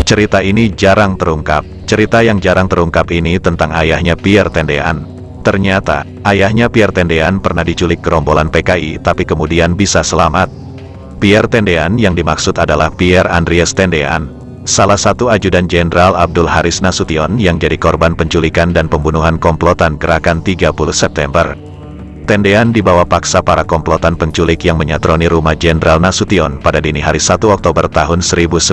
Cerita ini jarang terungkap. Cerita yang jarang terungkap ini tentang ayahnya Pierre Tendean. Ternyata, ayahnya Pierre Tendean pernah diculik gerombolan PKI tapi kemudian bisa selamat. Pierre Tendean yang dimaksud adalah Pierre Andries Tendean, salah satu ajudan Jenderal Abdul Haris Nasution yang jadi korban penculikan dan pembunuhan komplotan Gerakan 30 September. Tendean dibawa paksa para komplotan penculik yang menyatroni rumah Jenderal Nasution pada dini hari 1 Oktober tahun 1965.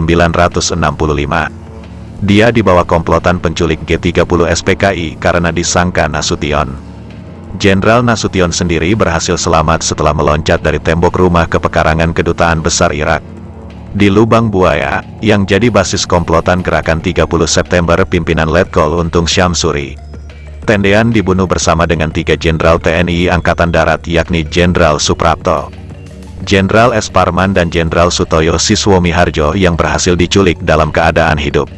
Dia dibawa komplotan penculik G30 SPKI karena disangka Nasution. Jenderal Nasution sendiri berhasil selamat setelah meloncat dari tembok rumah ke pekarangan Kedutaan Besar Irak di Lubang Buaya, yang jadi basis komplotan Gerakan 30 September pimpinan Letkol Untung Syamsuri. Tendean dibunuh bersama dengan 3 Jenderal TNI Angkatan Darat yakni Jenderal Suprapto, Jenderal S. Parman dan Jenderal Sutoyo Siswomiharjo yang berhasil diculik dalam keadaan hidup.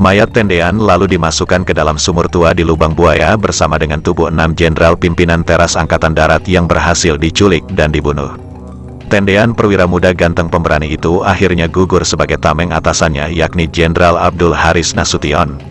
Mayat Tendean lalu dimasukkan ke dalam sumur tua di Lubang Buaya bersama dengan tubuh 6 Jenderal pimpinan Teras Angkatan Darat yang berhasil diculik dan dibunuh. Tendean perwira muda ganteng pemberani itu akhirnya gugur sebagai tameng atasannya yakni Jenderal Abdul Haris Nasution,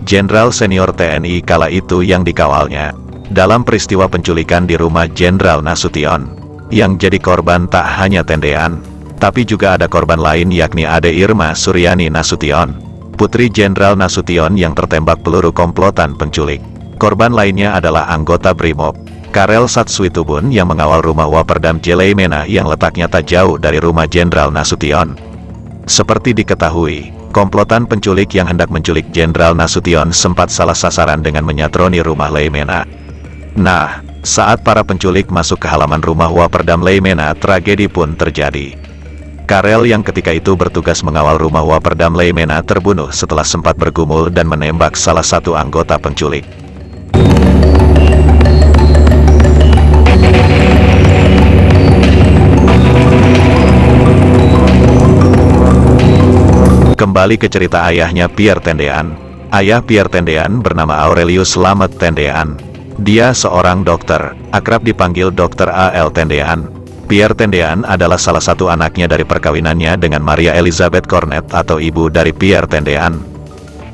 Jenderal senior TNI kala itu yang dikawalnya dalam peristiwa penculikan di rumah Jenderal Nasution. Yang jadi korban tak hanya Tendean, tapi juga ada korban lain yakni Ade Irma Suryani Nasution, putri Jenderal Nasution yang tertembak peluru komplotan penculik. Korban lainnya adalah anggota Brimob, Karel Satswitubun yang mengawal rumah Waperdam Jeleimena yang letaknya tak jauh dari rumah Jenderal Nasution. Seperti diketahui, komplotan penculik yang hendak menculik Jenderal Nasution sempat salah sasaran dengan menyatroni rumah Leimena. Nah, saat para penculik masuk ke halaman rumah Waperdam Leimena, tragedi pun terjadi. Karel yang ketika itu bertugas mengawal rumah Waperdam Leimena terbunuh setelah sempat bergumul dan menembak salah satu anggota penculik. Kembali ke cerita ayahnya Pierre Tendean. Ayah Pierre Tendean bernama Aurelius Lamet Tendean. Dia seorang dokter, akrab dipanggil Dr. A.L. Tendean. Pierre Tendean adalah salah satu anaknya dari perkawinannya dengan Maria Elizabeth Cornet atau ibu dari Pierre Tendean.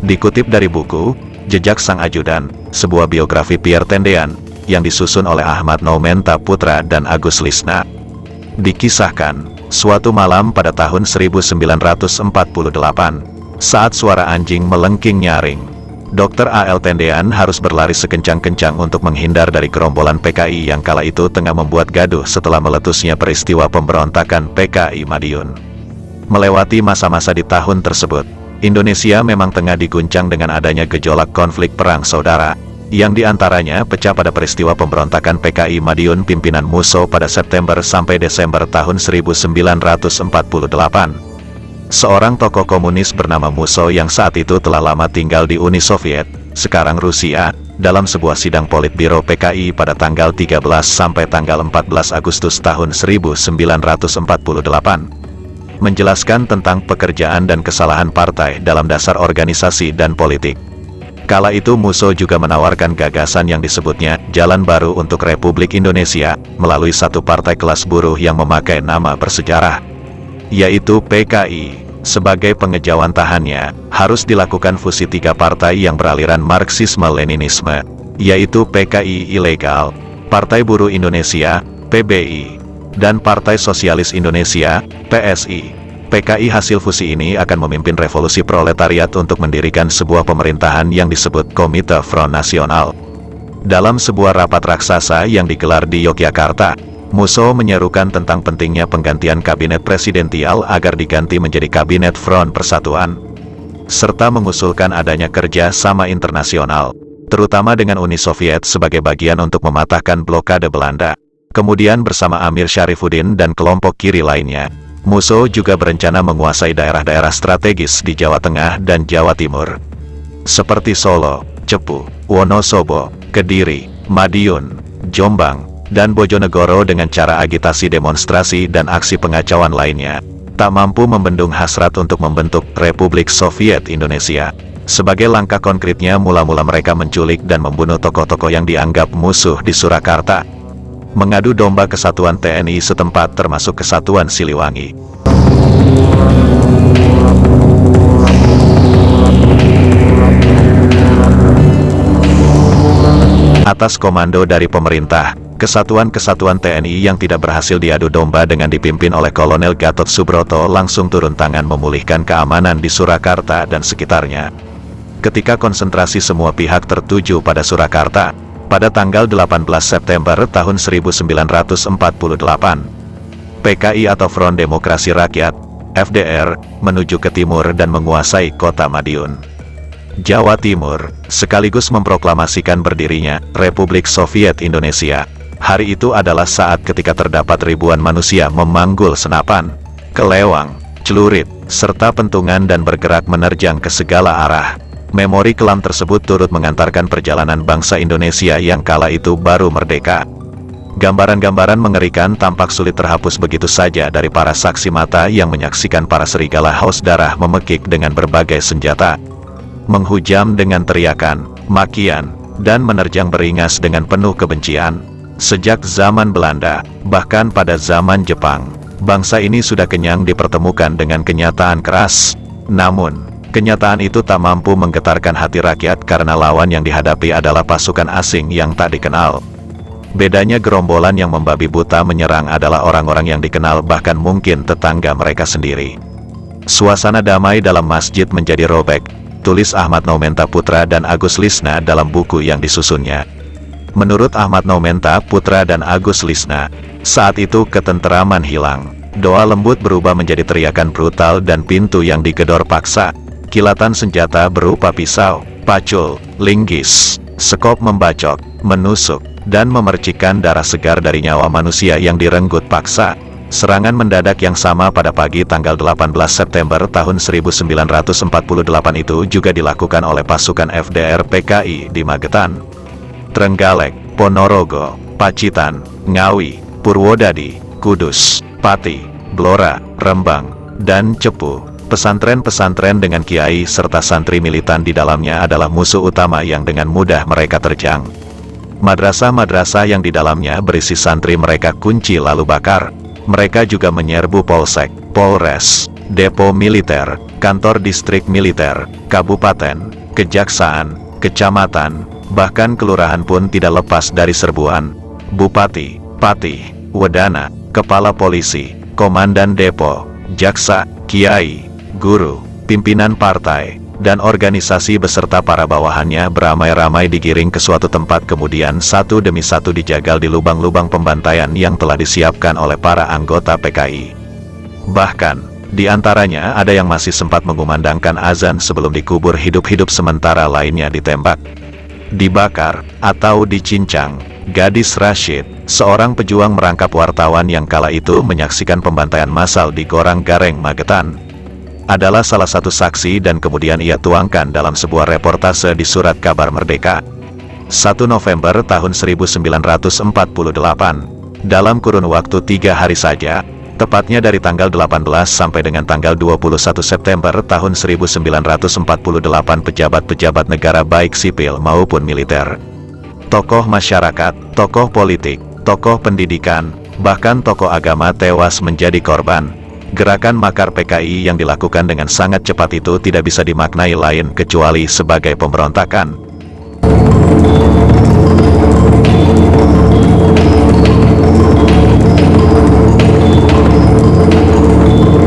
Dikutip dari buku Jejak Sang Ajudan, sebuah biografi Pierre Tendean yang disusun oleh Ahmad Noumenta Putra dan Agus Lisna. Dikisahkan, suatu malam pada tahun 1948, saat suara anjing melengking nyaring, Dr. A.L. Tendean harus berlari sekencang-kencang untuk menghindar dari gerombolan PKI yang kala itu tengah membuat gaduh setelah meletusnya peristiwa pemberontakan PKI Madiun. Melewati masa-masa di tahun tersebut, Indonesia memang tengah diguncang dengan adanya gejolak konflik perang saudara, yang diantaranya pecah pada peristiwa pemberontakan PKI Madiun pimpinan Musso pada September sampai Desember tahun 1948. Seorang tokoh komunis bernama Musso yang saat itu telah lama tinggal di Uni Soviet, sekarang Rusia, dalam sebuah sidang Politbiro PKI pada tanggal 13 sampai tanggal 14 Agustus tahun 1948, menjelaskan tentang pekerjaan dan kesalahan partai dalam dasar organisasi dan politik. Kala itu Musso juga menawarkan gagasan yang disebutnya Jalan Baru untuk Republik Indonesia, melalui satu partai kelas buruh yang memakai nama bersejarah, yaitu PKI. Sebagai pengejawantahannya, harus dilakukan fusi 3 partai yang beraliran Marxisme-Leninisme, yaitu PKI Ilegal, Partai Buruh Indonesia, PBI, dan Partai Sosialis Indonesia, PSI. PKI hasil fusi ini akan memimpin revolusi proletariat untuk mendirikan sebuah pemerintahan yang disebut Komite Front Nasional. Dalam sebuah rapat raksasa yang digelar di Yogyakarta, Musso menyerukan tentang pentingnya penggantian kabinet presidensial agar diganti menjadi kabinet Front Persatuan, serta mengusulkan adanya kerja sama internasional, terutama dengan Uni Soviet sebagai bagian untuk mematahkan blokade Belanda. Kemudian bersama Amir Syarifuddin dan kelompok kiri lainnya, Musso juga berencana menguasai daerah-daerah strategis di Jawa Tengah dan Jawa Timur, seperti Solo, Cepu, Wonosobo, Kediri, Madiun, Jombang, dan Bojonegoro dengan cara agitasi, demonstrasi, dan aksi pengacauan lainnya. Tak mampu membendung hasrat untuk membentuk Republik Soviet Indonesia. Sebagai langkah konkretnya, mula-mula mereka menculik dan membunuh tokoh-tokoh yang dianggap musuh di Surakarta, mengadu domba kesatuan TNI setempat termasuk Kesatuan Siliwangi. Atas komando dari pemerintah, kesatuan-kesatuan TNI yang tidak berhasil diadu domba dengan dipimpin oleh Kolonel Gatot Subroto langsung turun tangan memulihkan keamanan di Surakarta dan sekitarnya. Ketika konsentrasi semua pihak tertuju pada Surakarta, pada tanggal 18 September tahun 1948, PKI atau Front Demokrasi Rakyat, FDR, menuju ke timur dan menguasai kota Madiun, Jawa Timur, sekaligus memproklamasikan berdirinya Republik Soviet Indonesia. Hari itu adalah saat ketika terdapat ribuan manusia memanggul senapan, kelewang, celurit, serta pentungan dan bergerak menerjang ke segala arah. Memori kelam tersebut turut mengantarkan perjalanan bangsa Indonesia yang kala itu baru merdeka. Gambaran-gambaran mengerikan tampak sulit terhapus begitu saja dari para saksi mata yang menyaksikan para serigala haus darah memekik dengan berbagai senjata, menghujam dengan teriakan, makian, dan menerjang beringas dengan penuh kebencian. Sejak zaman Belanda, bahkan pada zaman Jepang, bangsa ini sudah kenyang dipertemukan dengan kenyataan keras. Namun, kenyataan itu tak mampu menggetarkan hati rakyat karena lawan yang dihadapi adalah pasukan asing yang tak dikenal. Bedanya gerombolan yang membabi buta menyerang adalah orang-orang yang dikenal, bahkan mungkin tetangga mereka sendiri. Suasana damai dalam masjid menjadi robek, tulis Ahmad Naumenta Putra dan Agus Lisna dalam buku yang disusunnya. Menurut Ahmad Naumenta Putra dan Agus Lisna, saat itu ketenteraman hilang. Doa lembut berubah menjadi teriakan brutal dan pintu yang digedor paksa. Kilatan senjata berupa pisau, pacul, linggis, sekop membacok, menusuk, dan memercikkan darah segar dari nyawa manusia yang direnggut paksa. Serangan mendadak yang sama pada pagi tanggal 18 September tahun 1948 itu juga dilakukan oleh pasukan FDR PKI di Magetan, Trenggalek, Ponorogo, Pacitan, Ngawi, Purwodadi, Kudus, Pati, Blora, Rembang, dan Cepu. Pesantren-pesantren dengan kiai serta santri militan di dalamnya adalah musuh utama yang dengan mudah mereka terjang. Madrasah-madrasah yang di dalamnya berisi santri mereka kunci lalu bakar. Mereka juga menyerbu polsek, polres, depo militer, kantor distrik militer, kabupaten, kejaksaan, kecamatan, bahkan kelurahan pun tidak lepas dari serbuan. Bupati, pati, wedana, kepala polisi, komandan depo, jaksa, kiai, guru, pimpinan partai, dan organisasi beserta para bawahannya beramai-ramai digiring ke suatu tempat, kemudian satu demi satu dijagal di lubang-lubang pembantaian yang telah disiapkan oleh para anggota PKI. Bahkan, di antaranya ada yang masih sempat mengumandangkan azan sebelum dikubur hidup-hidup, sementara lainnya ditembak, dibakar, atau dicincang. Gadis Rashid, seorang pejuang merangkap wartawan yang kala itu menyaksikan pembantaian massal di Gorang Gareng, Magetan, adalah salah satu saksi dan kemudian ia tuangkan dalam sebuah reportase di Surat Kabar Merdeka. 1 November tahun 1948, dalam kurun waktu 3 hari saja, tepatnya dari tanggal 18 sampai dengan tanggal 21 September tahun 1948, pejabat-pejabat negara baik sipil maupun militer, tokoh masyarakat, tokoh politik, tokoh pendidikan, bahkan tokoh agama tewas menjadi korban. Gerakan makar PKI yang dilakukan dengan sangat cepat itu tidak bisa dimaknai lain kecuali sebagai pemberontakan.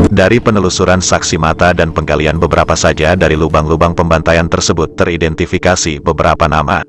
Dari penelusuran saksi mata dan penggalian beberapa saja dari lubang-lubang pembantaian tersebut teridentifikasi beberapa nama.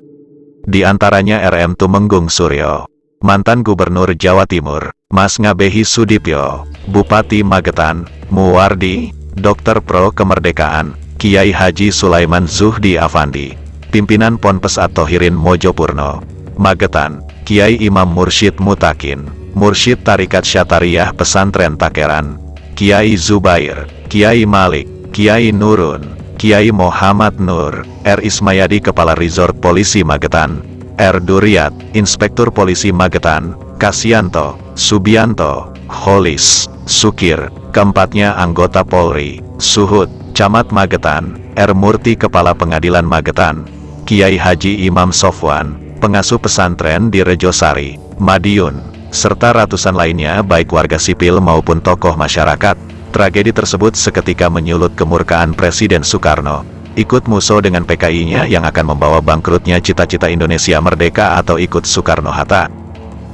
Di antaranya RM Tumenggung Suryo, mantan Gubernur Jawa Timur, Mas Ngabehi Sudipyo, Bupati Magetan, Muwardi, Dr. Pro Kemerdekaan, Kiai Haji Sulaiman Zuhdi Afandi, pimpinan Ponpes At-Tohirin Mojopurno, Magetan, Kiai Imam Mursyid Mutakin, Mursyid Tarikat Syatariyah Pesantren Takeran, Kiai Zubair, Kiai Malik, Kiai Nurun, Kiai Muhammad Nur, R. Ismayadi Kepala Resort Polisi Magetan, R. Duryat, Inspektur Polisi Magetan, Kasianto, Subianto, Holis, Sukir, keempatnya anggota Polri, Suhud, Camat Magetan, R. Murti Kepala Pengadilan Magetan, Kiai Haji Imam Sofwan, pengasuh pesantren di Rejosari, Madiun, serta ratusan lainnya baik warga sipil maupun tokoh masyarakat. Tragedi tersebut seketika menyulut kemurkaan Presiden Soekarno. Ikut musuh dengan PKI-nya yang akan membawa bangkrutnya cita-cita Indonesia merdeka atau ikut Soekarno-Hatta,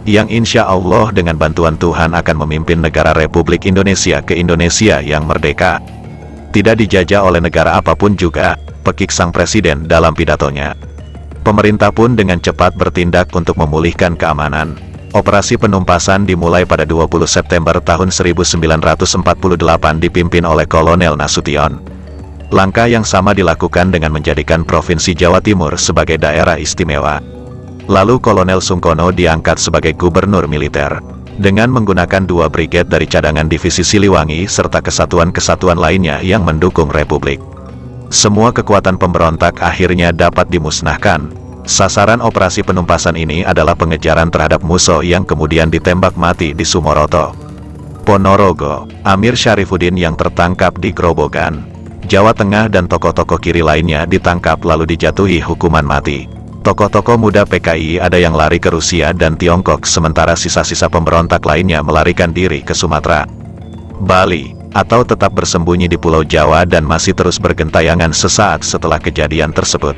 yang insya Allah dengan bantuan Tuhan akan memimpin negara Republik Indonesia ke Indonesia yang merdeka. Tidak dijajah oleh negara apapun juga, pekik sang presiden dalam pidatonya. Pemerintah pun dengan cepat bertindak untuk memulihkan keamanan. Operasi penumpasan dimulai pada 20 September tahun 1948 dipimpin oleh Kolonel Nasution. Langkah yang sama dilakukan dengan menjadikan Provinsi Jawa Timur sebagai daerah istimewa. Lalu Kolonel Sungkono diangkat sebagai gubernur militer, dengan menggunakan 2 brigade dari cadangan Divisi Siliwangi serta kesatuan-kesatuan lainnya yang mendukung Republik. Semua kekuatan pemberontak akhirnya dapat dimusnahkan. Sasaran operasi penumpasan ini adalah pengejaran terhadap musuh yang kemudian ditembak mati di Sumoroto, Ponorogo. Amir Syarifuddin yang tertangkap di Grobogan, Jawa Tengah dan tokoh-tokoh kiri lainnya ditangkap lalu dijatuhi hukuman mati. Tokoh-tokoh muda PKI ada yang lari ke Rusia dan Tiongkok sementara sisa-sisa pemberontak lainnya melarikan diri ke Sumatera, Bali, atau tetap bersembunyi di Pulau Jawa dan masih terus bergentayangan sesaat setelah kejadian tersebut.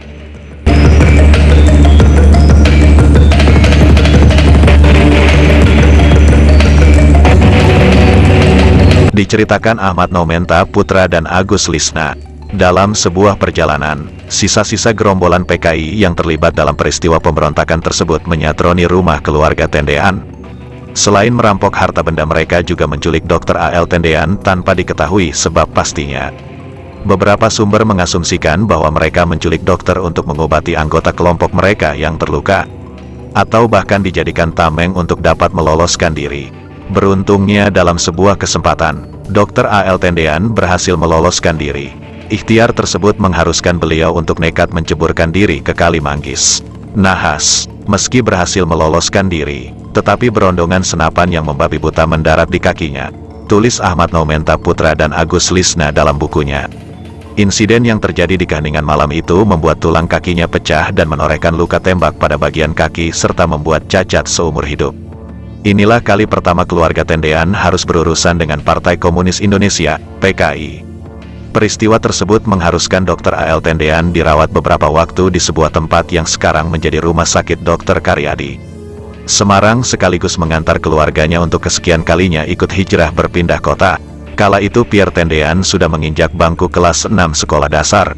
Diceritakan Ahmad Nomenta Putra dan Agus Lisna. Dalam sebuah perjalanan, sisa-sisa gerombolan PKI yang terlibat dalam peristiwa pemberontakan tersebut menyatroni rumah keluarga Tendean. Selain merampok harta benda, mereka juga menculik Dr. A.L. Tendean tanpa diketahui sebab pastinya. Beberapa sumber mengasumsikan bahwa mereka menculik dokter untuk mengobati anggota kelompok mereka yang terluka, atau bahkan dijadikan tameng untuk dapat meloloskan diri. Beruntungnya dalam sebuah kesempatan, Dr. A.L. Tendean berhasil meloloskan diri. Ikhtiar tersebut mengharuskan beliau untuk nekat menceburkan diri ke Kali Manggis. Nahas, meski berhasil meloloskan diri, tetapi berondongan senapan yang membabi buta mendarat di kakinya, tulis Ahmad Nomenta Putra dan Agus Lisna dalam bukunya. Insiden yang terjadi di Kaningan malam itu membuat tulang kakinya pecah dan menorehkan luka tembak pada bagian kaki serta membuat cacat seumur hidup. Inilah kali pertama keluarga Tendean harus berurusan dengan Partai Komunis Indonesia, PKI. Peristiwa tersebut mengharuskan Dr. A.L. Tendean dirawat beberapa waktu di sebuah tempat yang sekarang menjadi Rumah Sakit Dr. Karyadi, Semarang, sekaligus mengantar keluarganya untuk kesekian kalinya ikut hijrah berpindah kota. Kala itu Pierre Tendean sudah menginjak bangku kelas 6 sekolah dasar.